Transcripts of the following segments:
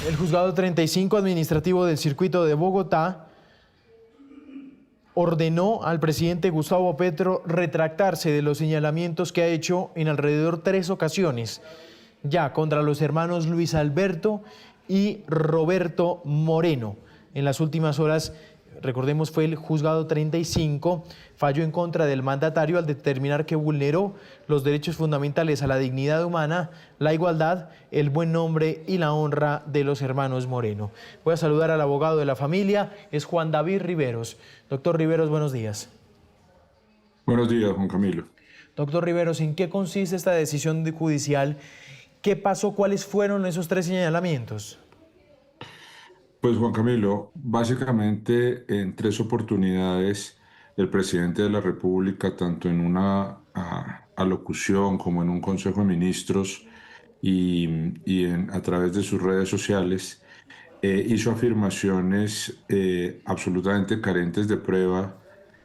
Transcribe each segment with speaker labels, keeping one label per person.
Speaker 1: El juzgado 35 administrativo del circuito de Bogotá ordenó al presidente Gustavo Petro retractarse de los señalamientos que ha hecho en alrededor 3 ocasiones ya contra los hermanos Luis Alberto y Roberto Moreno. En las últimas horas, recordemos, fue el juzgado 35, falló en contra del mandatario al determinar que vulneró los derechos fundamentales a la dignidad humana, la igualdad, el buen nombre y la honra de los hermanos Moreno. Voy a saludar al abogado de la familia, es Juan David Riveros. Doctor Riveros, buenos días.
Speaker 2: Buenos días, Juan Camilo.
Speaker 1: Doctor Riveros, ¿en qué consiste esta decisión judicial? ¿Qué pasó? ¿Cuáles fueron esos 3 señalamientos?
Speaker 2: Pues Juan Camilo, básicamente en 3 oportunidades el presidente de la República, tanto en una alocución como en un Consejo de Ministros a través de sus redes sociales, hizo afirmaciones absolutamente carentes de prueba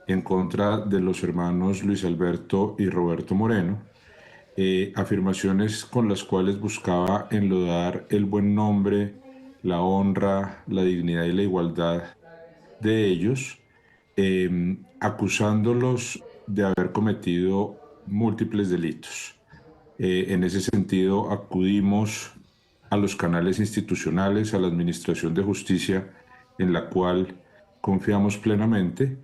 Speaker 2: en contra de los hermanos Luis Alberto y Roberto Moreno. Afirmaciones con las cuales buscaba enlodar el buen nombre, la honra, la dignidad y la igualdad de ellos, acusándolos de haber cometido múltiples delitos. En ese sentido, acudimos a los canales institucionales, a la Administración de Justicia, en la cual confiamos plenamente,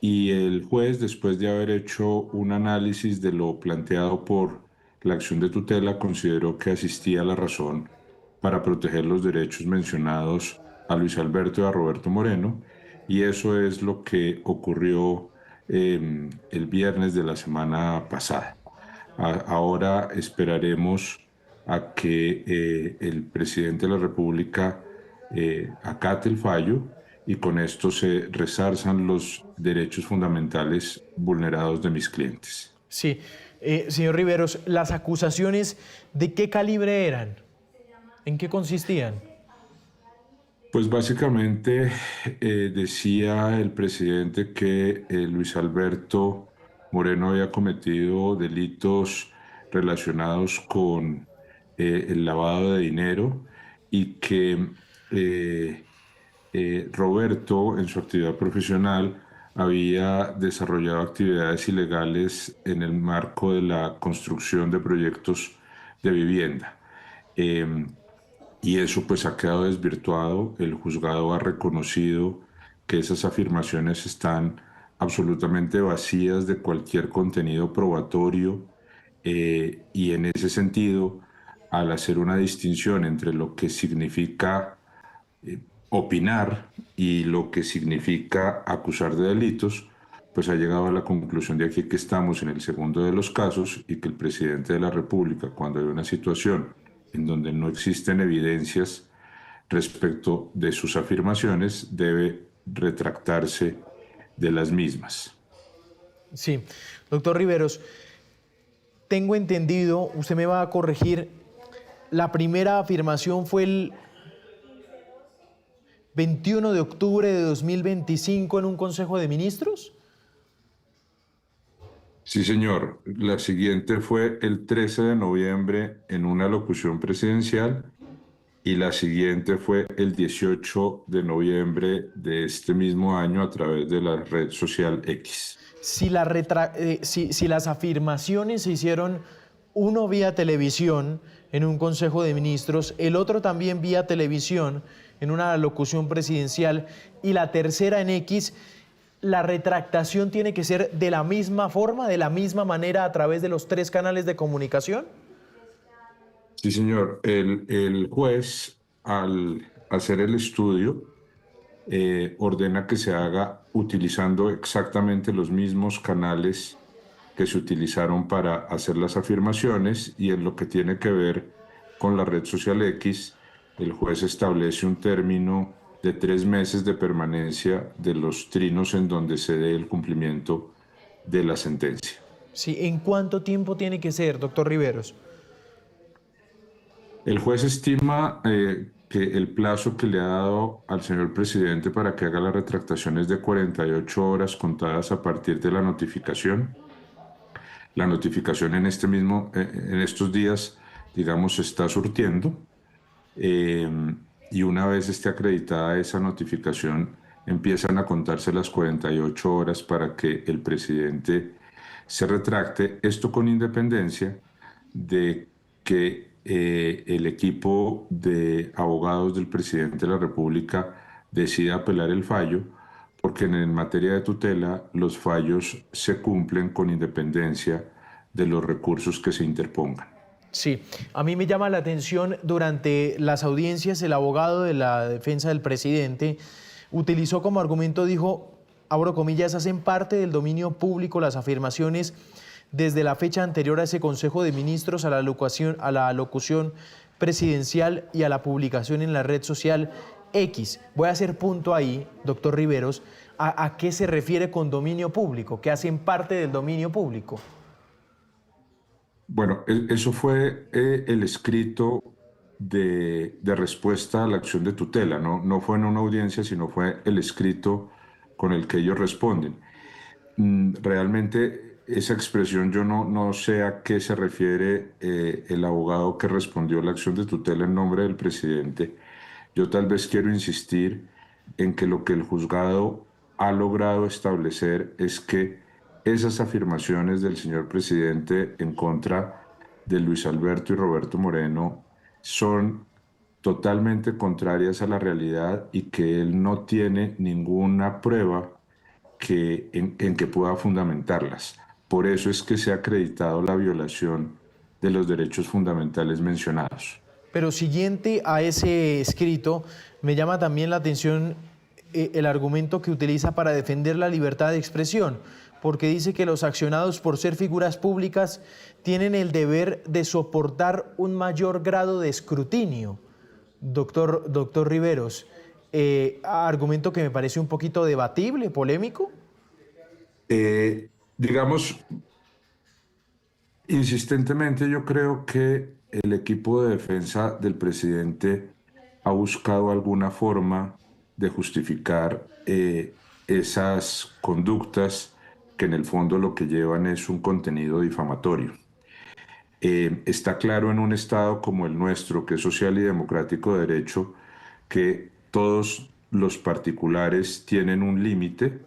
Speaker 2: y el juez, después de haber hecho un análisis de lo planteado por la acción de tutela, consideró que asistía la razón para proteger los derechos mencionados a Luis Alberto y a Roberto Moreno, y eso es lo que ocurrió el viernes de la semana pasada. Ahora esperaremos a que el presidente de la República acate el fallo y con esto se resarzan los derechos fundamentales vulnerados de mis clientes.
Speaker 1: Sí, señor Riveros, ¿las acusaciones de qué calibre eran? ¿En qué consistían?
Speaker 2: Pues básicamente decía el presidente que Luis Alberto Moreno había cometido delitos relacionados con el lavado de dinero y que Roberto, en su actividad profesional, había desarrollado actividades ilegales en el marco de la construcción de proyectos de vivienda. Eh, y eso pues ha quedado desvirtuado. El juzgado ha reconocido que esas afirmaciones están absolutamente vacías de cualquier contenido probatorio, y en ese sentido, al hacer una distinción entre lo que significa opinar y lo que significa acusar de delitos, pues ha llegado a la conclusión de aquí que estamos en el segundo de los casos y que el presidente de la República, cuando hay una situación en donde no existen evidencias respecto de sus afirmaciones, debe retractarse de las mismas.
Speaker 1: Sí, doctor Riveros, tengo entendido, usted me va a corregir, la primera afirmación fue el 21 de octubre de 2025 en un Consejo de Ministros.
Speaker 2: Sí, señor. La siguiente fue el 13 de noviembre en una locución presidencial y la siguiente fue el 18 de noviembre de este mismo año a través de la red social X.
Speaker 1: Si las afirmaciones se hicieron, uno vía televisión en un Consejo de Ministros, el otro también vía televisión en una locución presidencial y la tercera en X, ¿la retractación tiene que ser de la misma forma, de la misma manera a través de los 3 canales de comunicación?
Speaker 2: Sí, señor. El juez, al hacer el estudio, ordena que se haga utilizando exactamente los mismos canales que se utilizaron para hacer las afirmaciones, y en lo que tiene que ver con la red social X, el juez establece un término de 3 meses de permanencia de los trinos en donde se dé el cumplimiento de la sentencia.
Speaker 1: Sí, ¿en cuánto tiempo tiene que ser, doctor Riveros?
Speaker 2: El juez estima que el plazo que le ha dado al señor presidente para que haga la retractación es de 48 horas contadas a partir de la notificación. La notificación en estos días, digamos, se está surtiendo. y una vez esté acreditada esa notificación, empiezan a contarse las 48 horas para que el presidente se retracte, esto con independencia de que el equipo de abogados del presidente de la República decida apelar el fallo, porque en materia de tutela los fallos se cumplen con independencia de los recursos que se interpongan.
Speaker 1: Sí, a mí me llama la atención, durante las audiencias el abogado de la defensa del presidente utilizó como argumento, dijo, abro comillas, hacen parte del dominio público las afirmaciones desde la fecha anterior a ese Consejo de Ministros, a la locución presidencial y a la publicación en la red social X. Voy a hacer punto ahí, doctor Riveros, ¿a qué se refiere con dominio público? ¿Que hacen parte del dominio público?
Speaker 2: Bueno, eso fue el escrito de respuesta a la acción de tutela, no fue en una audiencia, sino fue el escrito con el que ellos responden. Realmente esa expresión yo no sé a qué se refiere el abogado que respondió a la acción de tutela en nombre del presidente. Yo tal vez quiero insistir en que lo que el juzgado ha logrado establecer es que esas afirmaciones del señor presidente en contra de Luis Alberto y Roberto Moreno son totalmente contrarias a la realidad y que él no tiene ninguna prueba en que pueda fundamentarlas. Por eso es que se ha acreditado la violación de los derechos fundamentales mencionados.
Speaker 1: Pero siguiente a ese escrito, me llama también la atención el argumento que utiliza para defender la libertad de expresión, porque dice que los accionados por ser figuras públicas tienen el deber de soportar un mayor grado de escrutinio. Doctor Riveros, argumento que me parece un poquito debatible, polémico.
Speaker 2: Digamos, insistentemente yo creo que el equipo de defensa del presidente ha buscado alguna forma de justificar esas conductas que en el fondo lo que llevan es un contenido difamatorio. Está claro en un Estado como el nuestro, que es social y democrático de derecho, que todos los particulares tienen un límite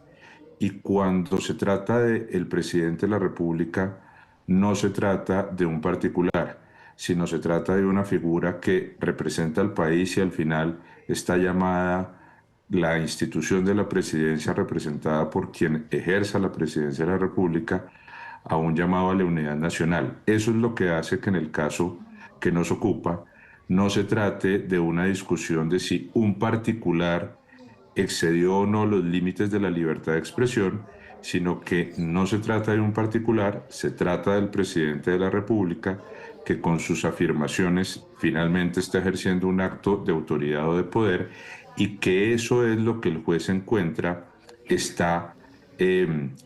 Speaker 2: y cuando se trata del presidente de la República, no se trata de un particular, sino se trata de una figura que representa al país y al final está llamada la institución de la presidencia representada por quien ejerza la presidencia de la República a un llamado a la unidad nacional. Eso es lo que hace que en el caso que nos ocupa no se trate de una discusión de si un particular excedió o no los límites de la libertad de expresión, sino que no se trata de un particular, se trata del presidente de la República que con sus afirmaciones finalmente está ejerciendo un acto de autoridad o de poder y que eso es lo que el juez encuentra está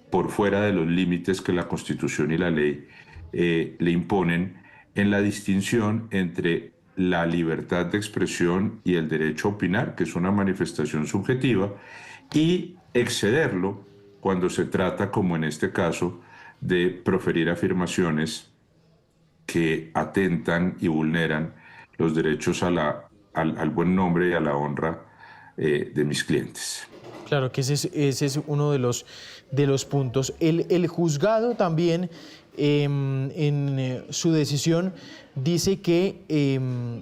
Speaker 2: por fuera de los límites que la Constitución y la ley le imponen en la distinción entre la libertad de expresión y el derecho a opinar, que es una manifestación subjetiva, y excederlo cuando se trata, como en este caso, de proferir afirmaciones que atentan y vulneran los derechos al buen nombre y a la honra de mis clientes.
Speaker 1: Claro que ese es uno de los puntos. El juzgado también en su decisión dice que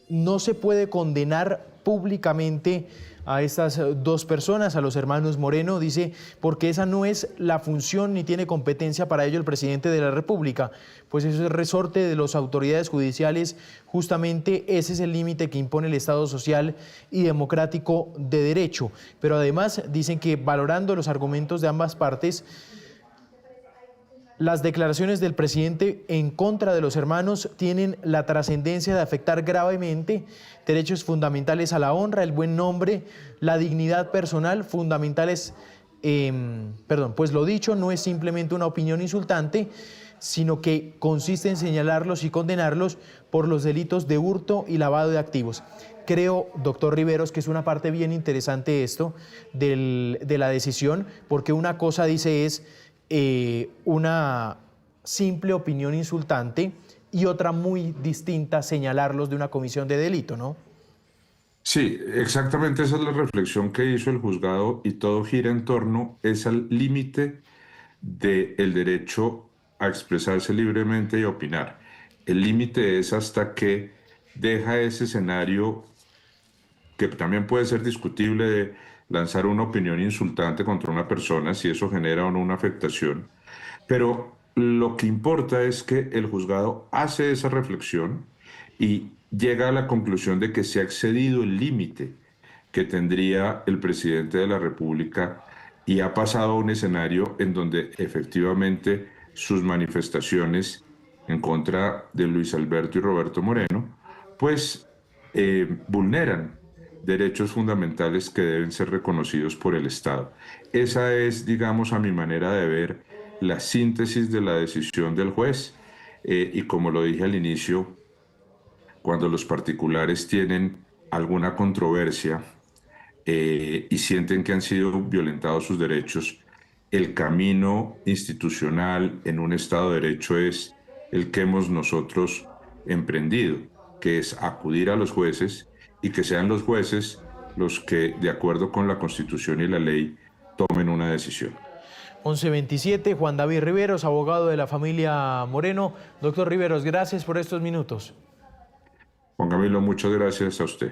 Speaker 1: no se puede condenar públicamente a estas dos personas, a los hermanos Moreno, dice, porque esa no es la función ni tiene competencia para ello el presidente de la República, pues eso es resorte de las autoridades judiciales, justamente ese es el límite que impone el Estado social y democrático de derecho. Pero además dicen que valorando los argumentos de ambas partes, las declaraciones del presidente en contra de los hermanos tienen la trascendencia de afectar gravemente derechos fundamentales a la honra, el buen nombre, la dignidad personal, fundamentales, pues lo dicho, no es simplemente una opinión insultante, sino que consiste en señalarlos y condenarlos por los delitos de hurto y lavado de activos. Creo, doctor Riveros, que es una parte bien interesante esto de la decisión, porque una cosa dice es una simple opinión insultante, y otra muy distinta señalarlos de una comisión de delito, ¿no?
Speaker 2: Sí, exactamente esa es la reflexión que hizo el juzgado y todo gira en torno es al límite del derecho a expresarse libremente y a opinar. El límite es hasta que deja ese escenario que también puede ser discutible de lanzar una opinión insultante contra una persona, si eso genera o no una afectación. Pero lo que importa es que el juzgado hace esa reflexión y llega a la conclusión de que se ha excedido el límite que tendría el presidente de la República y ha pasado a un escenario en donde efectivamente sus manifestaciones en contra de Luis Alberto y Roberto Moreno, pues vulneran derechos fundamentales que deben ser reconocidos por el Estado. Esa es, digamos, a mi manera de ver, la síntesis de la decisión del juez. Y como lo dije al inicio, cuando los particulares tienen alguna controversia y sienten que han sido violentados sus derechos, el camino institucional en un Estado de Derecho es el que hemos nosotros emprendido, que es acudir a los jueces y que sean los jueces los que, de acuerdo con la Constitución y la ley, tomen una decisión.
Speaker 1: 11:27, Juan David Riveros, abogado de la familia Moreno. Doctor Riveros, gracias por estos minutos.
Speaker 2: Juan Camilo, muchas gracias a usted.